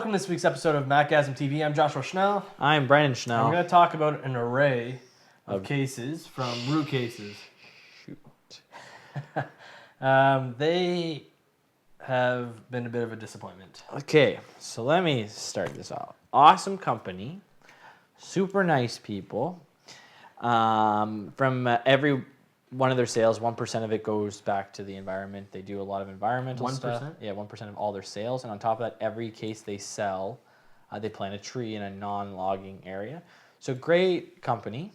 welcome to this week's episode of Macgasm TV. I'm Joshua Schnell. I'm Brandon Schnell. And we're going to talk about an array of cases from Root Cases. Shoot. They have been a bit of a disappointment. Okay, so let me start this off. Awesome company, super nice people. From every one of their sales, 1% of it goes back to the environment. They do a lot of environmental 1%? stuff. Yeah, 1% of all their sales. And on top of that, every case they sell, they plant a tree in a non-logging area. So great company.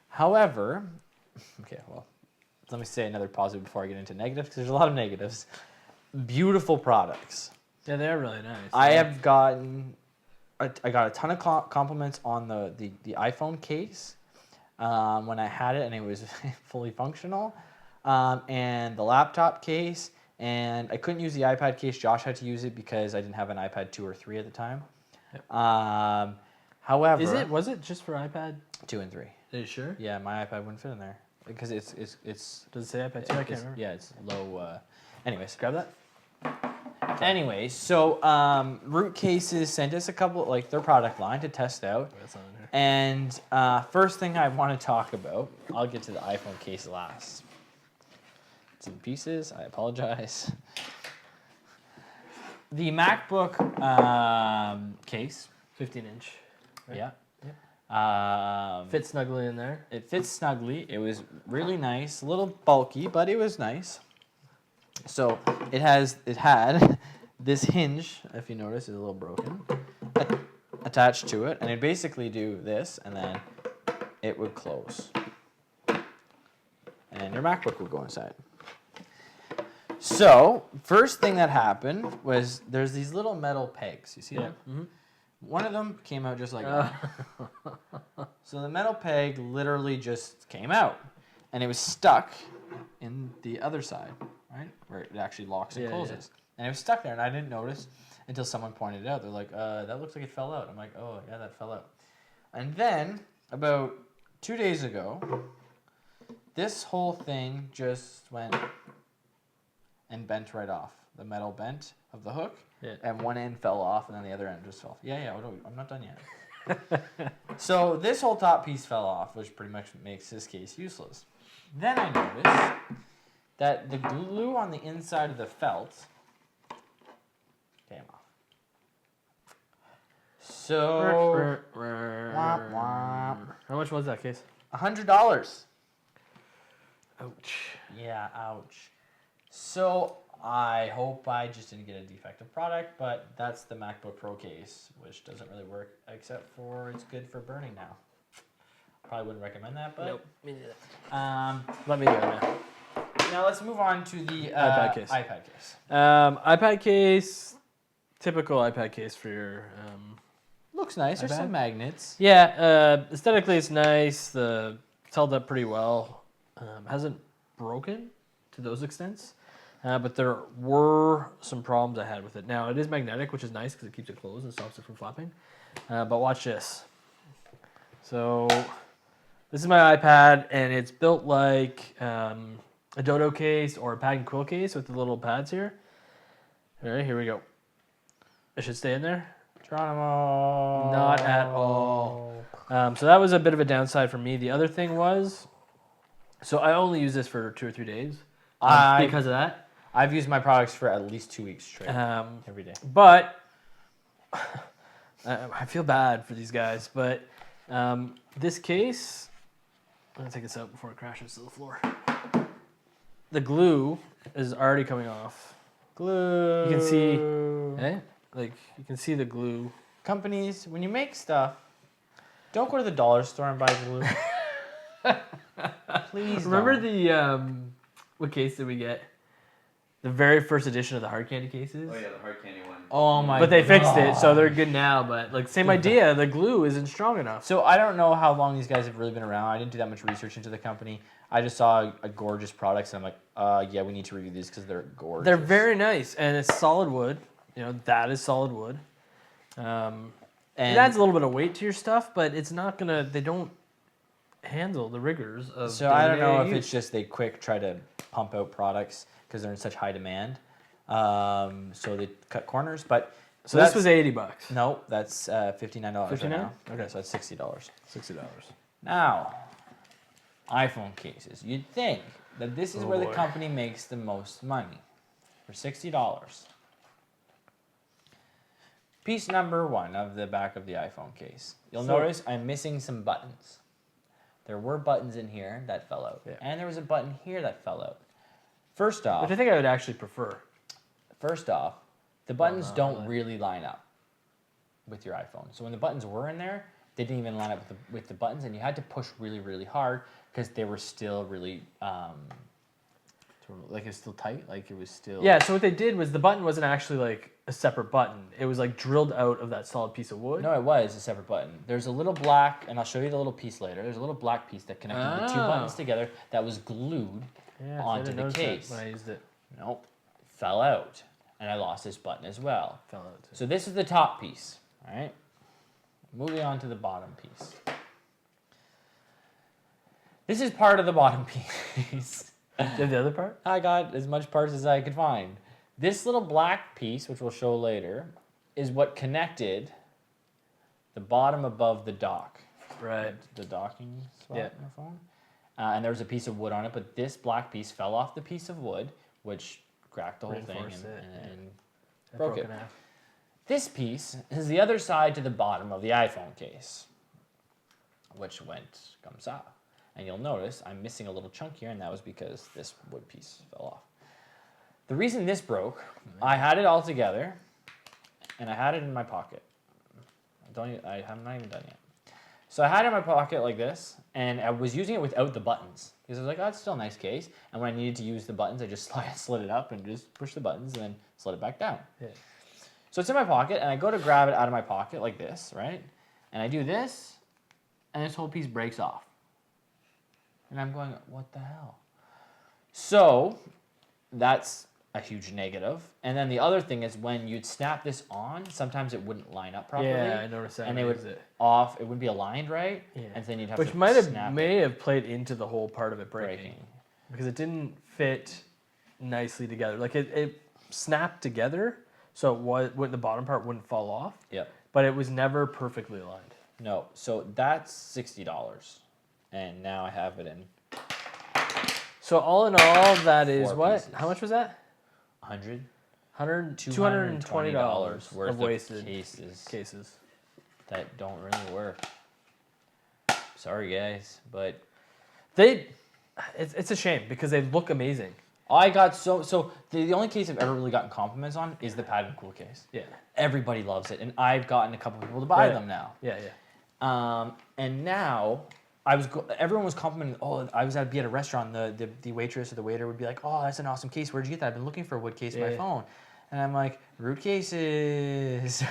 However, okay, well, let me say another positive before I get into negatives, because there's a lot of negatives. Beautiful products. Yeah, they are really nice. I have gotten, I got a ton of compliments on the iPhone case. When I had it and it was fully functional, and the laptop case, and I couldn't use the iPad case. Josh had to use it because I didn't have an iPad 2 or 3 at the time. Yep. However, was it just for iPad 2 and 3? Are you sure? Yeah, my iPad wouldn't fit in there because it's. Does it say iPad 2? I can't remember. Yeah, it's low. Anyways, Grab that. Anyways, so Root Cases sent us a couple, like their product line to test out. That's not in here. And first thing I want to talk about, I'll get to the iPhone case last. It's in pieces, I apologize. The MacBook case. 15-inch. Right? Yeah. Fits snugly in there. It fits snugly. It was really nice, a little bulky, but it was nice. So it had this hinge, if you notice, is a little broken, attached to it, and it basically do this, and then it would close, and your MacBook would go inside. So first thing that happened was there's these little metal pegs. You see them? Mm-hmm. One of them came out just like that. So the metal peg literally just came out, and it was stuck in the other side, right, where it actually locks and closes. And it was stuck there, and I didn't notice until someone pointed it out. They're like, that looks like it fell out. I'm like, oh, yeah, that fell out. And then, about 2 days ago, this whole thing just went and bent right off. The metal bent of the hook, and one end fell off, and then the other end just fell. Yeah, I'm not done yet. So this whole top piece fell off, which pretty much makes this case useless. Then I noticed that the glue on the inside of the felt came off. So, womp womp. How much was that case? $100. Ouch. Yeah, ouch. So I hope I just didn't get a defective product, but that's the MacBook Pro case, which doesn't really work except for it's good for burning now. Probably wouldn't recommend that, but Nope, me neither. Let me go now. Now let's move on to the iPad case. iPad case. iPad case, typical iPad case for your. Looks nice. There's iPad? some magnets. Yeah, aesthetically it's nice. It's held up pretty well. Hasn't broken to those extents, but there were some problems I had with it. Now it is magnetic, which is nice because it keeps it closed and stops it from flopping. But watch this. So this is my iPad, and it's built like a Dodo case or a Pad and Quill case with the little pads here. All right, here we go. It should stay in there. Geronimo. Not at all. So that was a bit of a downside for me. The other thing was, so I only use this for 2 or 3 days because of that. I've used my products for at least 2 weeks straight, every day. But I feel bad for these guys. But this case, I'm going to take this out before it crashes to the floor. The glue is already coming off. Glue. You can see, like you can see the glue. Companies, when you make stuff, don't go to the dollar store and buy glue. Please Remember don't. the, what case did we get? The very first edition of the hard candy cases? Oh yeah, the hard candy one. Oh my But they fixed God. it, so they're good now. But like same idea, the glue isn't strong enough. So I don't know how long these guys have really been around. I didn't do that much research into the company. I just saw a gorgeous products, and I'm like, yeah, we need to review these because they're gorgeous. They're very nice, and it's solid wood. You know, that is solid wood. and It adds a little bit of weight to your stuff, but it's not gonna. They don't handle the rigors of. So I don't know if use. it's just they quick try to pump out products because they're in such high demand. So they cut corners, but So this was $80. No, that's $59 right 59? now. Okay. So that's $60. $60. Now, iPhone cases. You'd think that this is where the boy. company makes the most money. For $60. Piece number 1 of the back of the iPhone case. You'll notice I'm missing some buttons. There were buttons in here that fell out. Yeah. And there was a button here that fell out. First off, Which I think I would actually prefer. the buttons don't really line up with your iPhone. So when the buttons were in there, they didn't even line up with the buttons, and you had to push really, really hard because they were still really, like it's still tight, like it was still... Yeah, so what they did was the button wasn't actually like a separate button. It was like drilled out of that solid piece of wood. No, it was a separate button. There's a little black, and I'll show you the little piece later. There's a little black piece that connected the two buttons together that was glued onto the case. When I used it. Nope. Fell out. And I lost this button as well. Fell out too. So this is the top piece, all right? Moving on to the bottom piece. This is part of the bottom piece. Do you have the other part? I got as much parts as I could find. This little black piece, which we'll show later, is what connected the bottom above the dock. Right. The docking spot in the phone. And there was a piece of wood on it, but this black piece fell off the piece of wood, which cracked the whole thing and broke it. In half. This piece is the other side to the bottom of the iPhone case, which went comme ça. And you'll notice I'm missing a little chunk here, and that was because this wood piece fell off. The reason this broke, I had it all together, and I had it in my pocket. I'm not even done yet. So I had it in my pocket like this, and I was using it without the buttons. Because I was like, oh, it's still a nice case. And when I needed to use the buttons, I just slid it up and just push the buttons and then slid it back down. Yeah. So it's in my pocket, and I go to grab it out of my pocket like this, right? And I do this, and this whole piece breaks off. And I'm going, what the hell? So that's a huge negative. And then the other thing is when you'd snap this on, sometimes it wouldn't line up properly. Yeah, I noticed that. And it wouldn't be aligned right. Yeah. And then you'd have Which to may have played into the whole part of it breaking. Because it didn't fit nicely together. Like it snapped together, so the bottom part wouldn't fall off. Yep. But it was never perfectly aligned. No, so that's $60. And now I have it in. So all in all, that is what? Pieces. How much was that? $220 worth of wasted cases that don't really work. Sorry guys, but it's a shame because they look amazing. I got so the only case I've ever really gotten compliments on is the Pad and Cool case. Yeah. Everybody loves it, and I've gotten a couple people to buy them now. Yeah. And now everyone was complimenting. Oh, I was at a restaurant. The waitress or the waiter would be like, "Oh, that's an awesome case. Where'd you get that? I've been looking for a wood case on my phone." And I'm like, "Root Cases."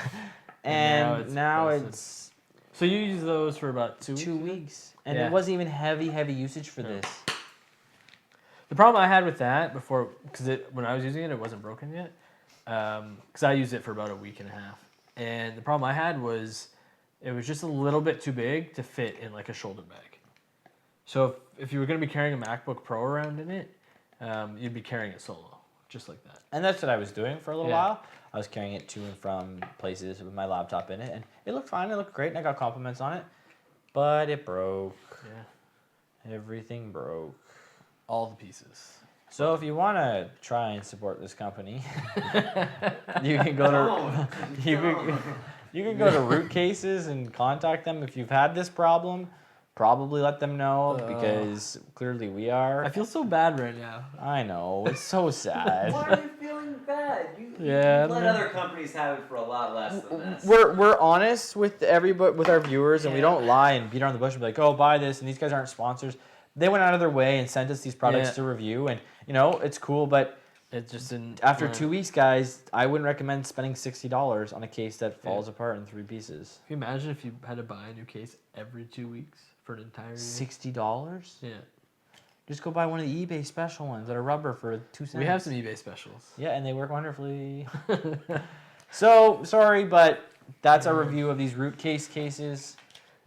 and now it's. So you use those for about 2 weeks? 2 weeks, and it wasn't even heavy usage for this. The problem I had with that before, because when I was using it, it wasn't broken yet. Because I used it for about a week and a half, and the problem I had was it was just a little bit too big to fit in like a shoulder bag. So if you were going to be carrying a MacBook Pro around in it, you'd be carrying it solo, just like that. And that's what I was doing for a little while. I was carrying it to and from places with my laptop in it, and it looked fine. It looked great, and I got compliments on it. But it broke. Yeah. Everything broke. All the pieces. So if you want to try and support this company, you can go to you can go to Root Cases and contact them if you've had this problem. Probably let them know because clearly we are. I feel so bad right now. I know, it's so sad. Why are you feeling bad? You let other companies have it for a lot less than this. We're honest with with our viewers, and we don't lie and beat around the bush and be like, oh, buy this, and these guys aren't sponsors. They went out of their way and sent us these products to review, and it's cool, but it just didn't. After 2 weeks, guys, I wouldn't recommend spending $60 on a case that falls apart in 3 pieces. Can you imagine if you had to buy a new case every 2 weeks for an entire year? $60? Yeah. Just go buy one of the eBay special ones that are rubber for 2 cents. We have some eBay specials. Yeah, and they work wonderfully. So, sorry, but that's our review of these Root Case cases.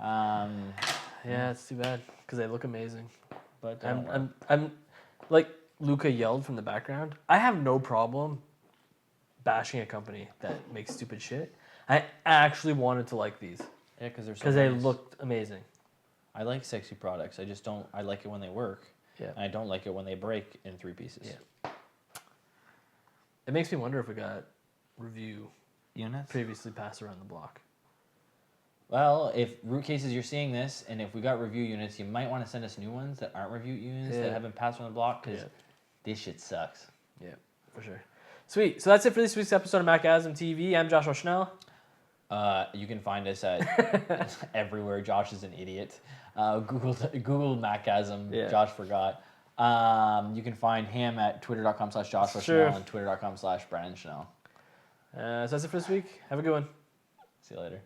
Yeah, it's too bad because they look amazing. But I'm like Luca yelled from the background. I have no problem bashing a company that makes stupid shit. I actually wanted to like these Yeah, because they're so because they nice. looked amazing. I like sexy products. I just don't. I like it when they work. Yeah. And I don't like it when they break in 3 pieces. Yeah. It makes me wonder if we got review Units. previously passed around the block. Well, if root cases you're seeing this, and if we got review units, you might want to send us new ones that aren't review units that haven't passed on the block because this shit sucks. Yeah, for sure. Sweet. So that's it for this week's episode of Macgasm TV. I'm Joshua Schnell. You can find us at everywhere. Josh is an idiot. Google Macgasm. Yeah. Josh forgot. You can find him at twitter.com/Joshua Schnell and twitter.com/Brandon Schnell. So that's it for this week. Have a good one. See you later.